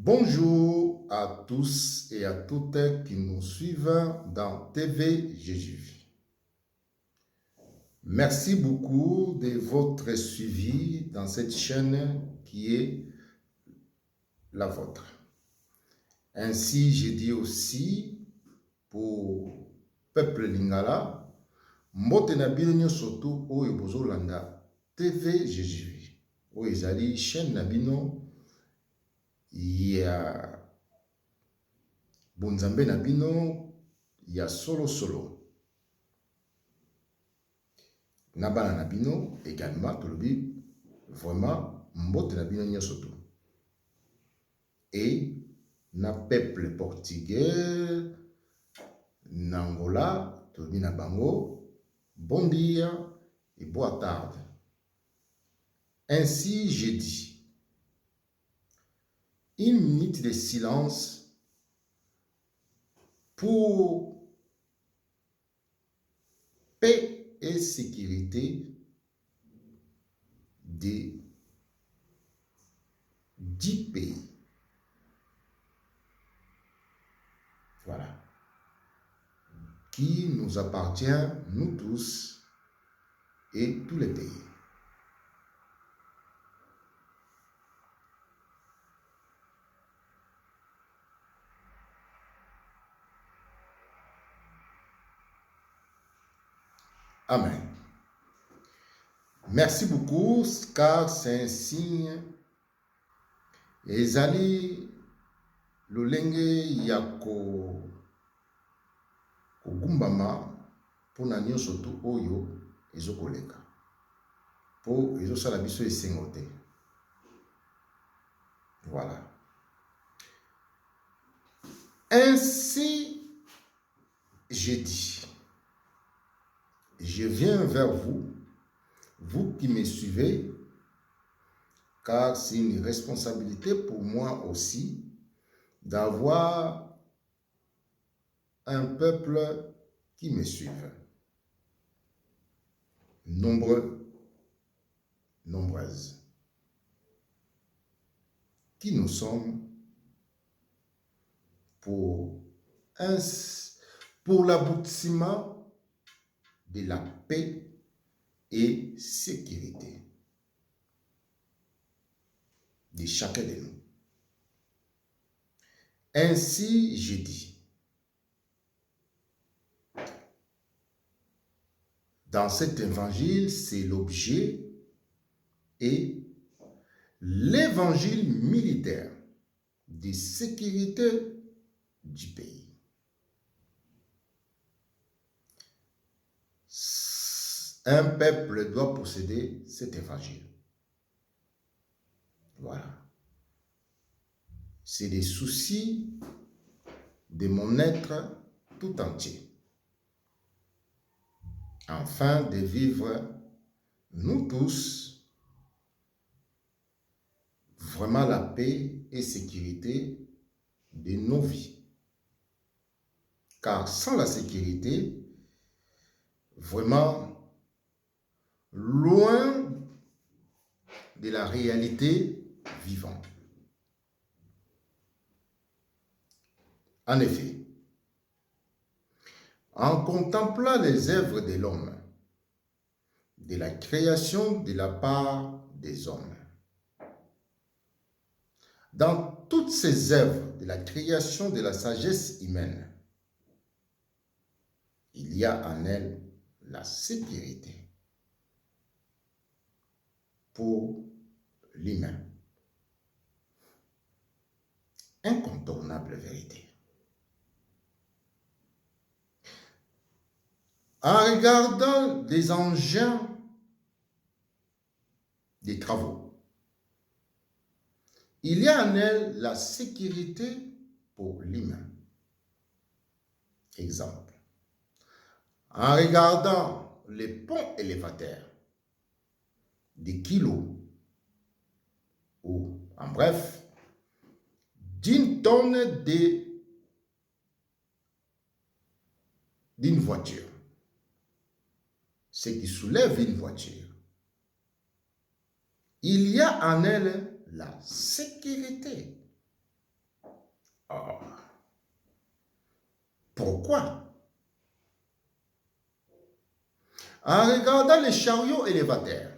Bonjour à tous et à toutes qui nous suivent dans TV Jésus. Merci beaucoup de votre suivi dans cette chaîne qui est la vôtre. Ainsi, je dis aussi pour peuple Lingala, mbote na bino surtout oyo bozolanda TV Jésus. Oyo ezali chaîne na bino ya bonzambe na bino ya solo. Na bana na bino également tolobi vraiment mbote na bino nyonso tout. Et na peuple portugais na Angola tolobi na bango bon dia et bonne tarde. Ainsi j'ai dit, une minute de silence pour paix et sécurité des 10 pays. Voilà. Qui nous appartient, nous tous et tous les pays. Amen. Merci beaucoup, car c'est un signe. Ezali lolenge ya kogumbama pona nyonso to oyo ezokoleka. Po ezosala biso esengo te. Voilà. Ainsi, j'ai dit, je viens vers vous, vous qui me suivez, car c'est une responsabilité pour moi aussi d'avoir un peuple qui me suive. Nombreux, nombreuses. Qui nous sommes pour l'aboutissement de la paix et sécurité de chacun de nous. Ainsi, je dis, dans cet évangile, c'est l'objet et l'évangile militaire de sécurité du pays. Un peuple doit posséder cet évangile. Voilà. C'est des soucis de mon être tout entier. Afin de vivre, nous tous, vraiment la paix et sécurité de nos vies. Car sans la sécurité, vraiment, loin de la réalité vivante. En effet, en contemplant les œuvres de l'homme, de la création de la part des hommes, dans toutes ces œuvres de la création de la sagesse humaine, il y a en elle la sécurité pour l'humain. Incontournable vérité. En regardant les engins des travaux, il y a en elle la sécurité pour l'humain. Exemple. En regardant les ponts élévateurs, des kilos, ou en bref, d'une tonne d'une voiture. Ce qui soulève une voiture. Il y a en elle la sécurité Oh. Pourquoi? En regardant les chariots élévateurs,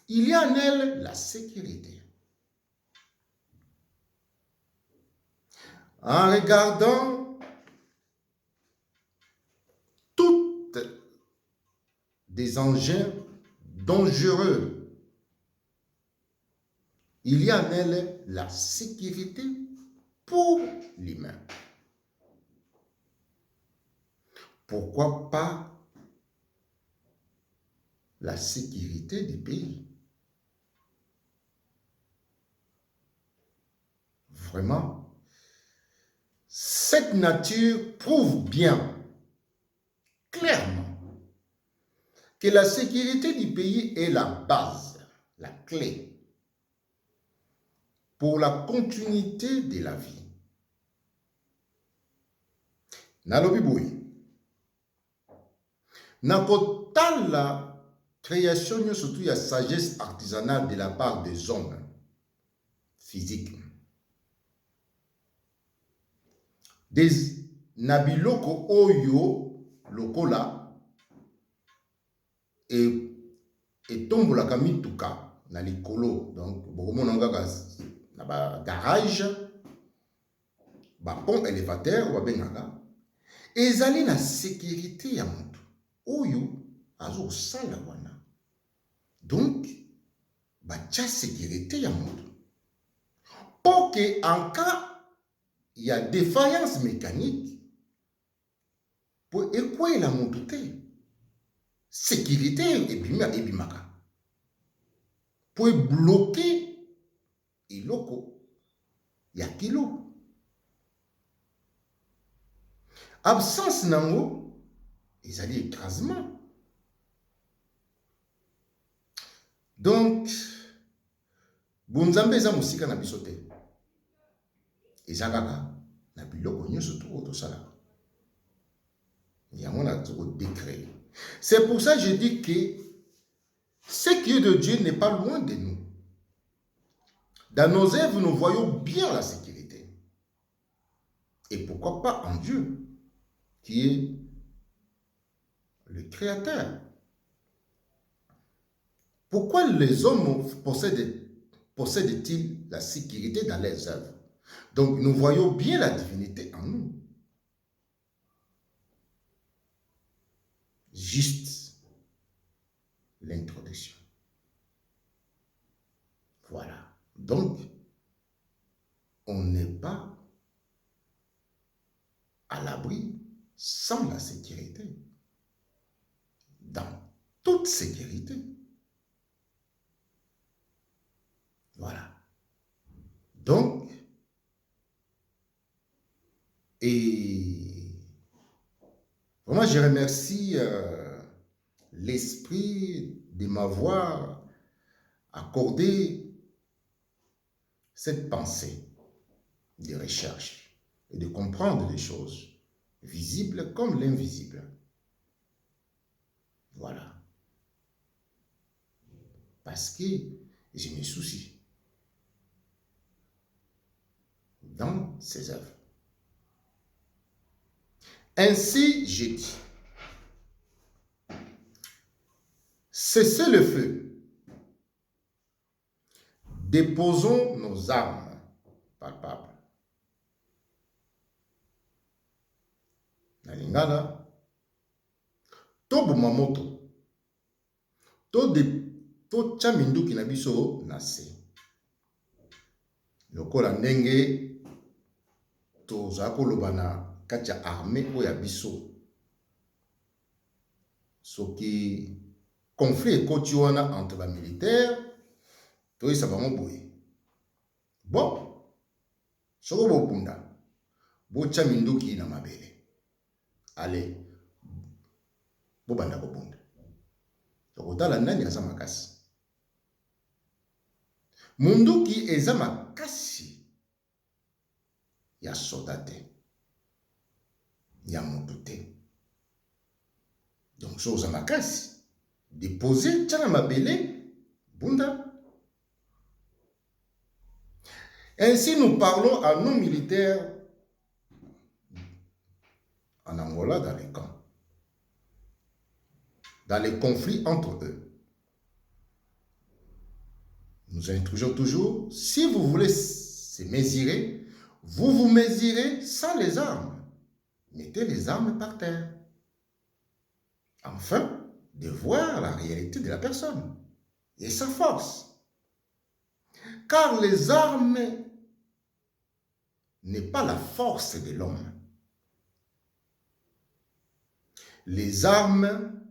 il y a en elle la sécurité. En regardant toutes des engins dangereux, il y a en elle la sécurité pour l'humain. Pourquoi pas la sécurité du pays? Vraiment, cette nature prouve bien, clairement, que la sécurité du pays est la base, la clé pour la continuité de la vie. Nalobi boy. Nakotala création surtout la sagesse artisanale de la part des hommes physiques. Des nabiloko oyo lokola et tombola kamituka na likolo, donc bokomona ngaka na ba garage ba pont élévateur wa bengaka ezali na sécurité ya mutu oyo azo sala wana, donc batia sécurité ya mutu pour que en cas il y a défaillance mécanique pour ekwela mutu te, sécurité ebimaka pour bloquer iloko ya kilo. Absence nango ezali écrasement. Donc bunzambe eza musika na biso te, eza kaka na biloko nyonso tosala yango na décret. C'est pour ça que je dis que ce qui est de Dieu n'est pas loin de nous. Dans nos œuvres, nous voyons bien la sécurité. Et pourquoi pas en Dieu, qui est le Créateur. Pourquoi les hommes possèdent-ils la sécurité dans leurs œuvres? Donc nous voyons bien la divinité en nous. Juste l'introduction. Voilà. Donc, on n'est pas à l'abri sans la sécurité. Dans toute sécurité. Voilà. Donc, et vraiment, je remercie l'esprit de m'avoir accordé cette pensée de recherche et de comprendre les choses visibles comme l'invisible. Voilà. Parce que je me soucie dans ces œuvres. Ainsi, j'ai dit, cessez le feu. Déposons nos armes palpables. Na lingala, toboma moto. To chaminduki na biso na se. Lokola ndenge toza koloba na kati ya armée oya biso. Soki conflit ekoti wana entre ba militaires, toyisa bango boye. Bon, soko bokunda, bocha minduki na mabele. Allez, bobanda kobunda. Tokotala nani aza makasi. Munduki eza makasi ya soda te, ya motu te. Donc so oza makasi, déposer tia na mabele, bunda. Ainsi, nous parlons à nos militaires en Angola, dans les camps, dans les conflits entre eux. Nous instruisons toujours, si vous voulez se mesurer, vous vous mesurez sans les armes. Mettez les armes par terre. Afin de voir la réalité de la personne et sa force. Car les armes n'est pas la force de l'homme. Les armes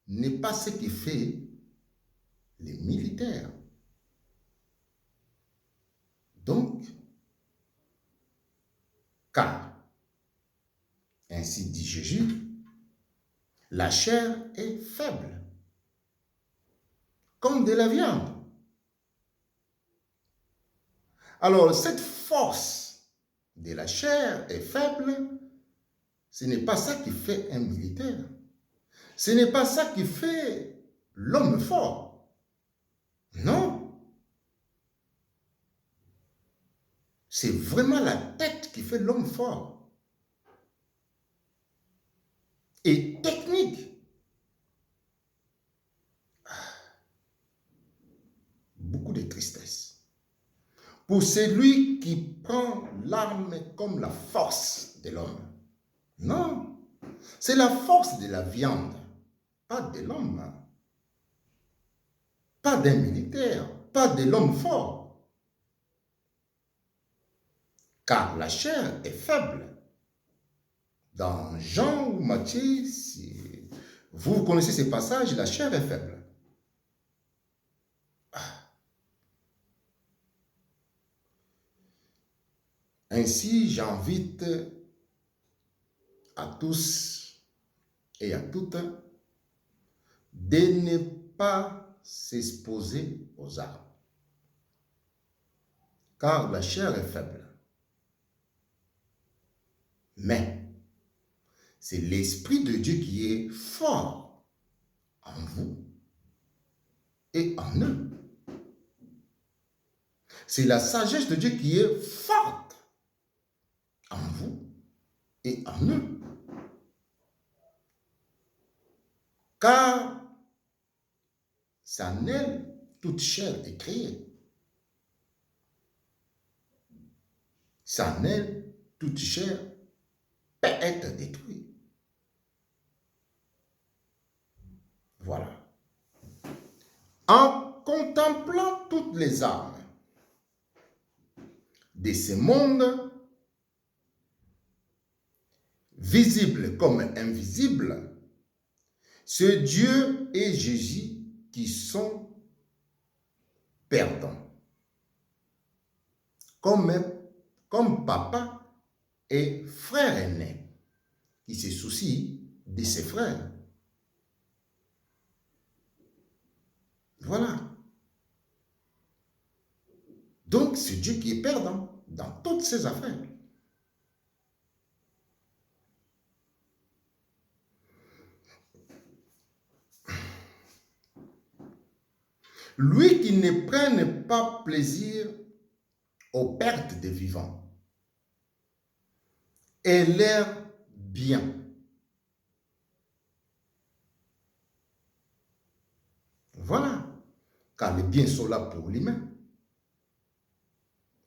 n'est pas ce qui fait les militaires. Donc, car, ainsi dit Jésus, la chair est faible, comme de la viande. Alors, cette force de la chair est faible, ce n'est pas ça qui fait un militaire. Ce n'est pas ça qui fait l'homme fort. Non. C'est vraiment la tête qui fait l'homme fort. Et technique. Beaucoup de tristesse. Pour celui qui prend l'arme comme la force de l'homme. Non. C'est la force de la viande, pas de l'homme. Pas d'un militaire, pas de l'homme fort. Car la chair est faible. Dans Jean ou Matthieu, si vous connaissez ces passages, la chair est faible. Ainsi, j'invite à tous et à toutes de ne pas s'exposer aux armes. Car la chair est faible. Mais c'est l'Esprit de Dieu qui est fort en vous et en eux. C'est la sagesse de Dieu qui est forte en vous et en eux. Car ça en elle, toute chair est créée. Ça en elle, toute chair peut être détruite. Voilà. En contemplant toutes les armes de ce monde, visibles comme invisibles, c'est Dieu et Jésus qui sont perdants. Comme papa et frère aîné qui se soucie de ses frères. Voilà. Donc, c'est Dieu qui est perdant dans toutes ses affaires. Lui qui ne prenne pas plaisir aux pertes des vivants et leur bien. Voilà. Car les biens sont là pour l'humain.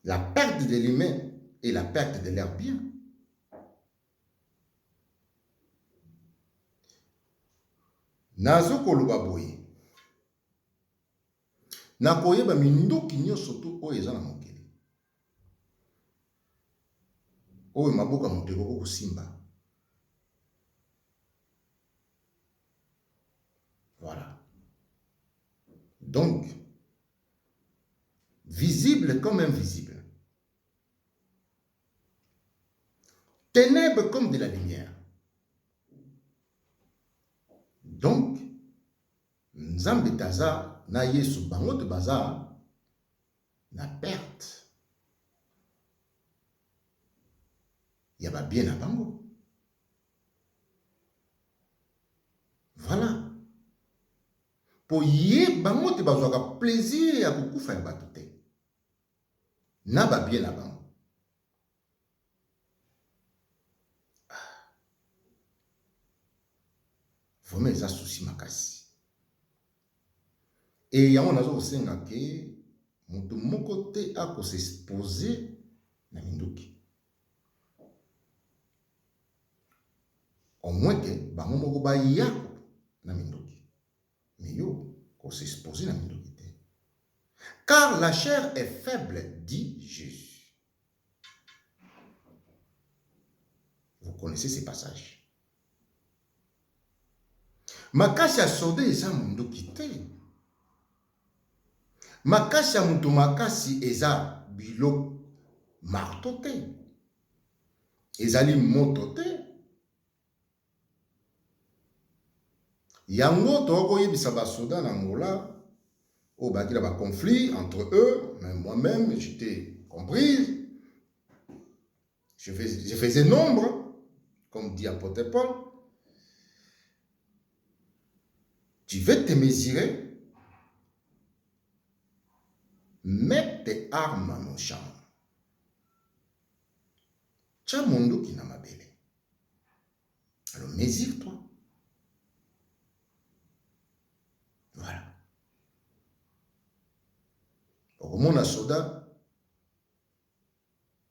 La perte de l'humain et la perte de leurs biens. Nazo koloba boye. Nakoyeba minduki nyonso tu oyo eza na mokili. Oyo maboka moto ekoko kosimba. Voilà. Donc, visible comme invisible. Ténèbres comme de la lumière. Donc, Nzambe taza na Yesu bango te baza na perte. Ya ba bien na bango. Voilà. Po ye bango te bazwaka plaisir ya kokufa ya bato te. n'a pas bien avant. Vraiment, ça souci ma casse. Et il y a un autre aussi que mon côté a s'exposer na minduki. Au moins que bango moko ba yako na minduki. Mais yo, qu'on s'exposer na minduki. Car la chair est faible, dit Jésus. Vous connaissez ces passages. Makasi ya soda eza munduki te. Makasi ya mutu makasi eza biloko marto te. Ezali moto te. Yango tokoyebisa basoda na ngola oyo bakila ba conflit entre eux, même moi-même j'étais compris. Je faisais nombre, comme dit apôtre Paul. Tu veux te mesurer, mets tes armes en champ. Tcha mondo qui n'a ma belle. Alors mesure-toi. Voilà. Au monde soda,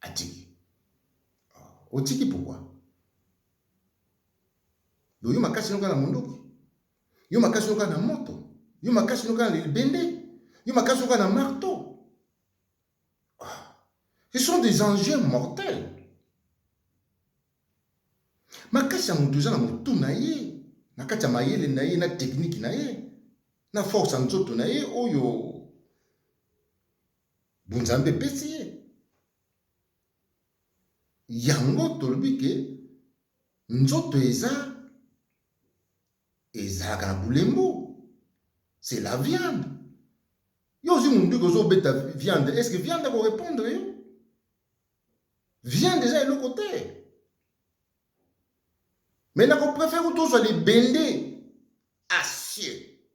atiki. Otiki pourquoi? Donc yo makasi noka na mondoki. Yo makasi noka na moto. Yo makasi noka na libende. Yo makasi noka na marteau. Ce sont des enjeux mortels. Makasi ya mutu eza na mutu na ye. Na kati ya mayele na ye, na technique na ye. Na force ya nzoto na ye, oyo bunzambe pesi ye. Yango tolobi ke nzoto ezalaka na bulembo. C'est la viande. Yo aussi mundu kozo beta viande. Est-ce que viande ko répondre yo? Viande déjà eloko te. Mais on préfère que tous les bender acier.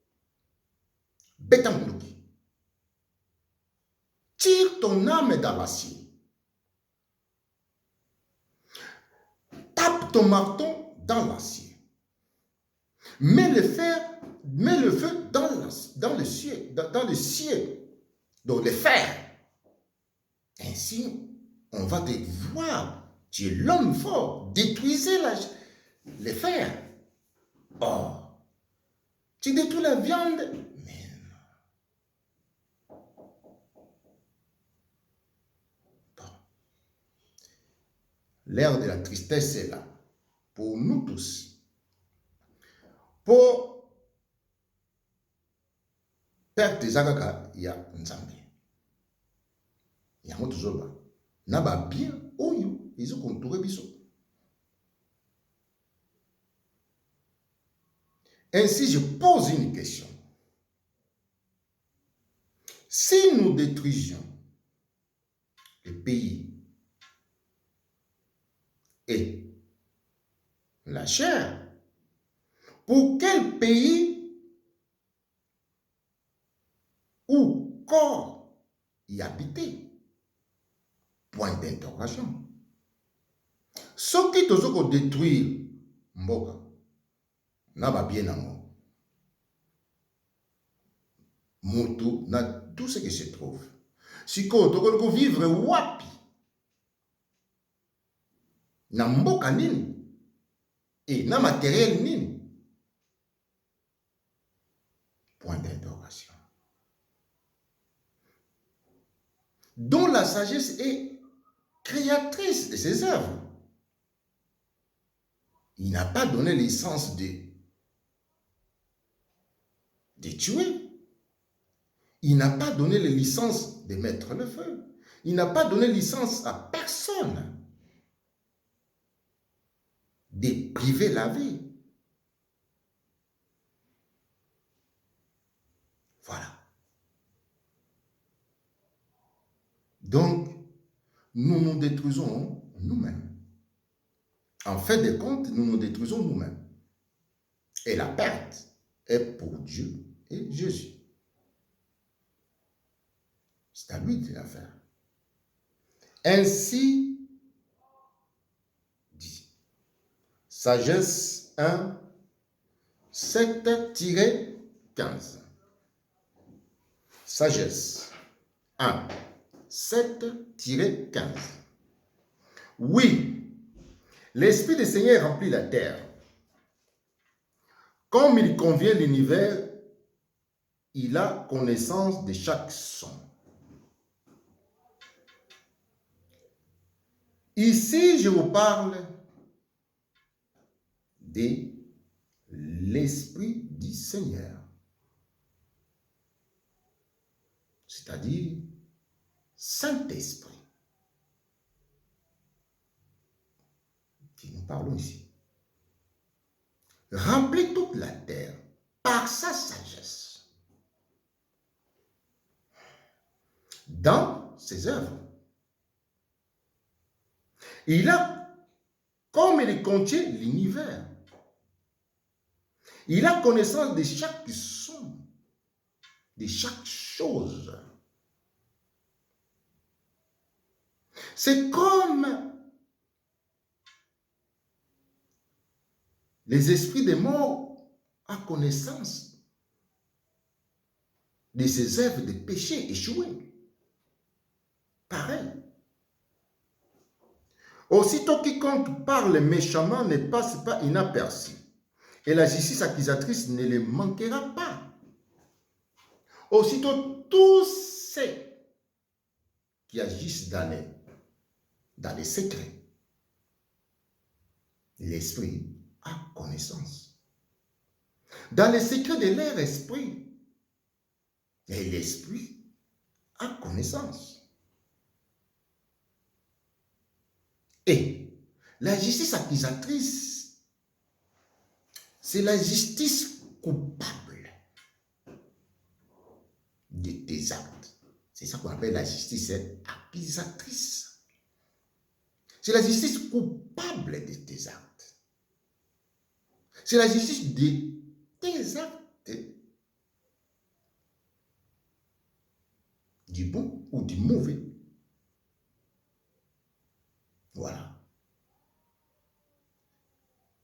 Beta munduki. Tire ton âme dans l'acier. Tape ton marteau dans l'acier. Mets le feu dans le ciel. Donc le fer. Ainsi, on va te voir. Tu es l'homme fort. Détruisez le fer. Oh. Tu détruis la viande. Mais non. Bon. L'ère de la tristesse est là. Pour nous tous. Pour perte ezakaka ya nzambe. Yango tozoba. Na ba bien oyo ezo kontoure biso. Ainsi, je pose une question. Si nous détruisions le pays et la chair, pour quel pays ou corps y habiter? Point d'interrogation. Ce qui te détruire mboka, n'a pas bien amour. Moto, na tout ce qui se trouve. Si tu veux vivre wapi, na mboka nini, et na matériel nini. Point d'interrogation. Dont la sagesse est créatrice de ses œuvres. Il n'a pas donné l'essence de tuer. Il n'a pas donné les licences de mettre le feu. Il n'a pas donné licence à personne de priver la vie. Voilà. Donc, nous nous détruisons nous-mêmes. En fait de compte, nous nous détruisons nous-mêmes. Et la perte est pour Dieu et Jésus. C'est à lui de la faire. Ainsi dit. Sagesse 1, 7-15. Sagesse 1, 7-15. Oui, l'Esprit du Seigneur remplit la terre. Comme il convient l'univers, il a connaissance de chaque son. Ici, je vous parle de l'Esprit du Seigneur, c'est-à-dire Saint-Esprit, qui nous parlons ici. Remplit toute la terre par sa sagesse dans ses œuvres. Il a, comme il contient l'univers, il a connaissance de chaque son, de chaque chose. C'est comme les esprits des morts ont connaissance de ces œuvres de péché échouées. Pareil. Aussitôt quiconque parle méchamment ne passe pas inaperçu, et la justice accusatrice ne les manquera pas. Aussitôt tous ceux qui agissent dans les secrets, l'esprit a connaissance. Dans les secrets de leur esprit, et l'esprit a connaissance. Et la justice accusatrice, c'est la justice coupable de tes actes. C'est ça qu'on appelle la justice accusatrice. C'est la justice coupable de tes actes. C'est la justice de tes actes. Du bon ou du mauvais. Voilà.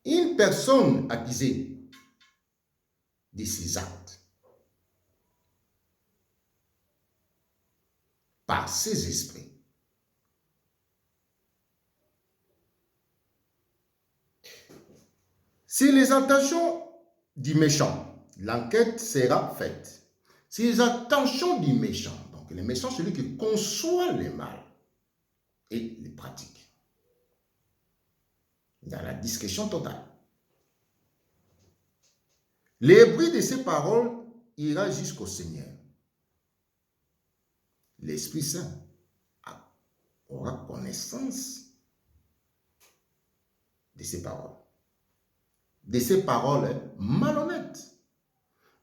Une personne accusée de ses actes par ses esprits si les intentions du méchant, l'enquête sera faite. Si les intentions du méchant, donc le méchant, celui qui conçoit le mal et les pratique, dans la discrétion totale. Le bruit de ces paroles ira jusqu'au Seigneur. L'Esprit Saint aura connaissance de ces paroles. De ces paroles malhonnêtes.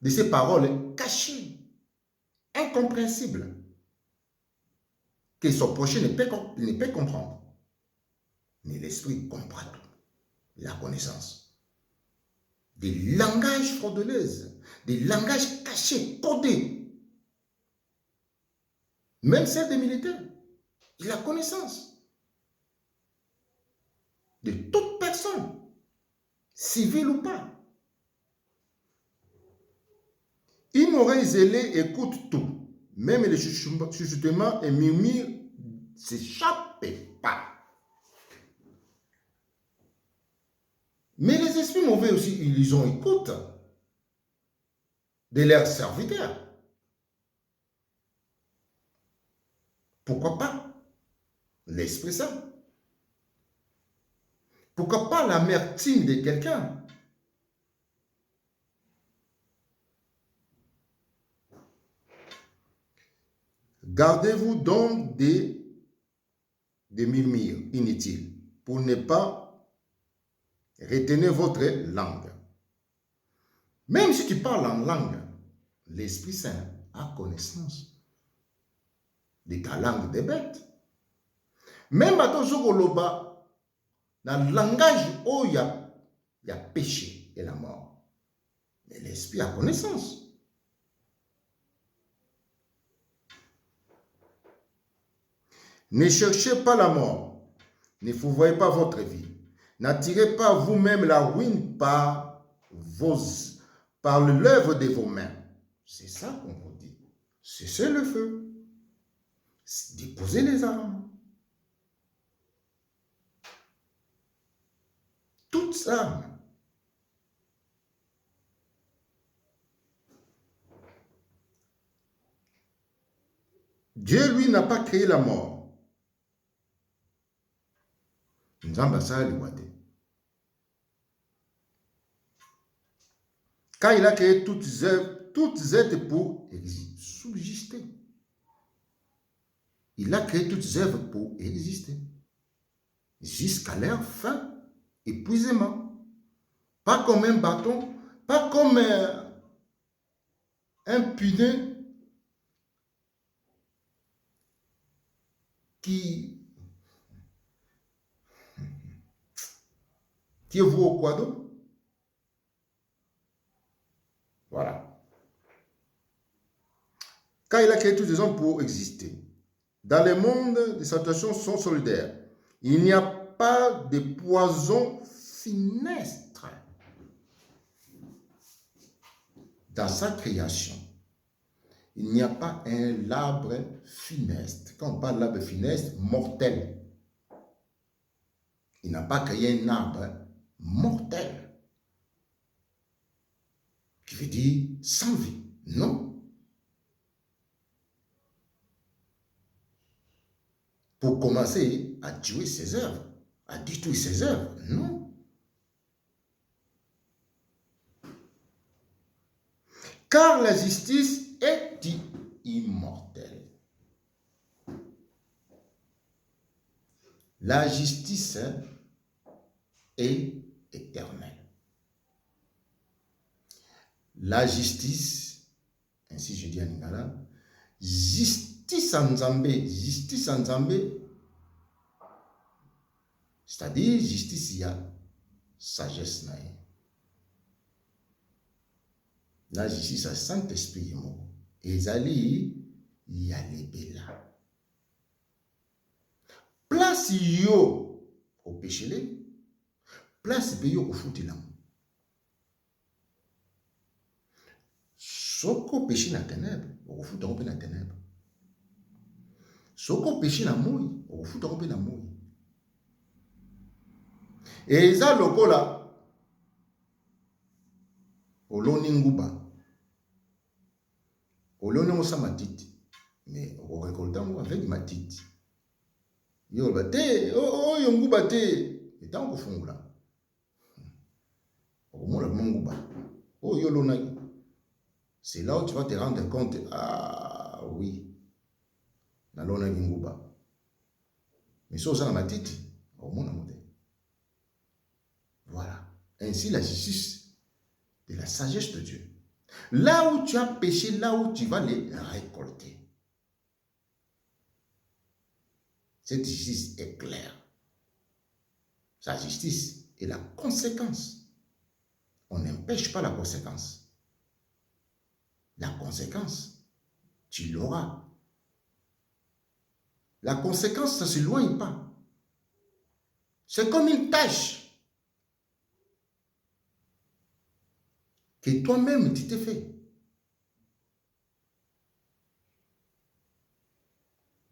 De ces paroles cachées, incompréhensibles, que son prochain ne peut comprendre. Mais l'Esprit comprend tout. La connaissance. Des langages frauduleux, des langages cachés, codés. Même celle des militaires. Il a connaissance de toute personne, civile ou pas. Une oreille zélée écoute tout. Même les chuchotements et murmures ne s'échappent pas. Mais les esprits mauvais aussi, ils ont écoute de leurs serviteurs. Pourquoi pas l'Esprit Saint? Pourquoi pas l'amertume de quelqu'un? Gardez-vous donc des murmures inutiles pour ne pas retenir votre langue. Même si tu parles en langue, l'Esprit Saint a connaissance de ta langue des bêtes. Même à ton jour loba, dans le langage où il y a péché et la mort, mais l'Esprit a connaissance. Ne cherchez pas la mort. Ne fourvoyez pas votre vie. N'attirez pas vous-même la ruine par l'œuvre de vos mains. C'est ça qu'on vous dit. Cessez le feu. Déposez les armes. Toutes armes. Dieu, lui, n'a pas créé la mort. Quand il a créé toutes êtres pour subsister. Il a créé toutes œuvres pour exister. Jusqu'à leur fin, épuisement. Pas comme un bâton, pas comme un punais qui est voué au quadro. Voilà. Quand il a créé tous les hommes pour exister, dans le monde, les situations sont solidaires. Il n'y a pas de poison funeste dans sa création. Il n'y a pas un arbre funeste. Quand on parle d'arbre funeste, mortel. Il n'a pas créé un arbre mortel. Qui veut dire sans vie. Non. Pour commencer à tuer ses œuvres, à détruire ses œuvres. Non. Car la justice est immortelle. La justice est éternelle. La justice, ainsi je dis en lingala, justice en Nzambe, c'est-à-dire justice, il y a sagesse. La justice à Saint-Esprit, et Zali, il y a les bélas. Place yo au péché, place yo au foot là. Soko péché na ténèbres, au foot dans la ténèbres. Soko péché na mouille, au foot dans la mouille. Et ça loko là, au loninguba, au loningusa matiti, mais au récoltant avec matiti. Yo bate, oh yonguba te, et tant qu'on fungula. Au moins le manguba, oh yo lonagi. C'est là où tu vas te rendre compte, ah oui, na lonagi nguba. Mais ça, ça na matiti, au moins la. Voilà. Ainsi la justice de la sagesse de Dieu. Là où tu as péché, là où tu vas les récolter. Cette justice est claire. Sa justice est la conséquence. On n'empêche pas la conséquence. La conséquence, tu l'auras. La conséquence, ça ne s'éloigne pas. C'est comme une tâche que toi-même tu t'es fait.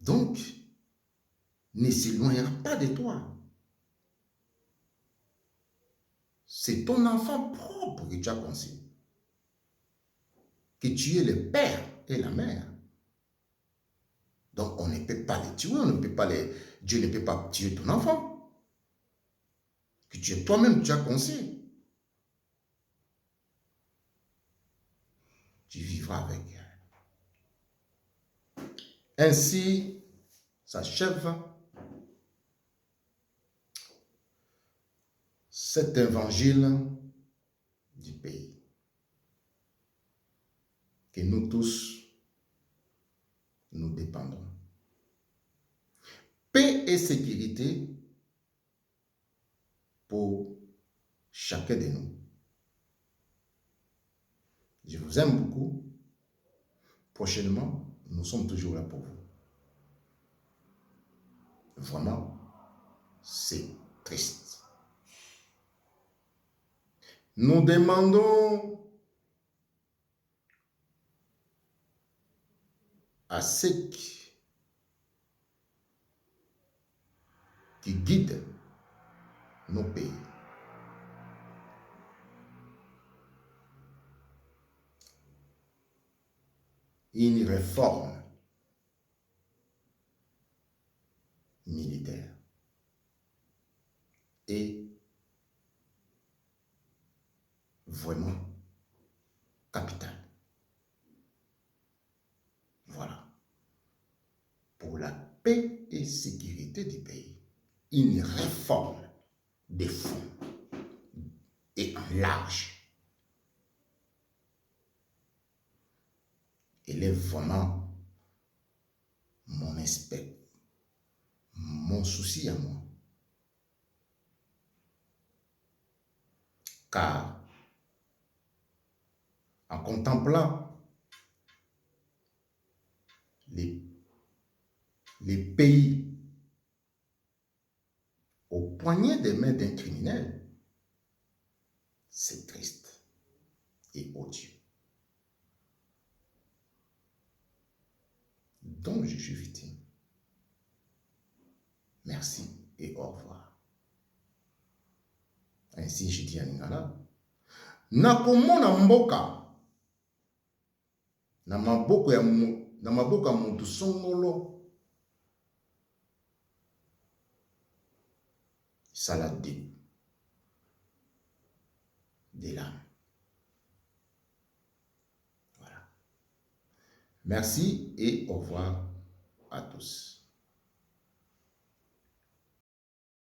Donc, ne s'éloignera pas de toi. C'est ton enfant propre que tu as conçu. Que tu es le père et la mère. Donc, on ne peut pas les tuer, Dieu ne peut pas tuer ton enfant. Que tu es toi-même, tu as conçu. Tu vivras avec. Ainsi s'achève cet évangile du pays. Que nous tous, nous dépendons. Paix et sécurité pour chacun de nous. Je vous aime beaucoup. Prochainement, nous sommes toujours là pour vous. Vraiment, c'est triste. Nous demandons à ceux qui guident nos pays une réforme militaire et vraiment capitale. Voilà. Pour la paix et sécurité du pays, une réforme des fonds et en large. Elle est vraiment mon aspect, mon souci à moi. Car en contemplant les pays au poignet des mains d'un criminel, c'est triste et odieux. Donc je suis victime. Merci et au revoir. Ainsi je dis à Lingala, nakomona mboka na maboko ya mutu songolo salade des larmes. Voilà. Merci et au revoir à tous.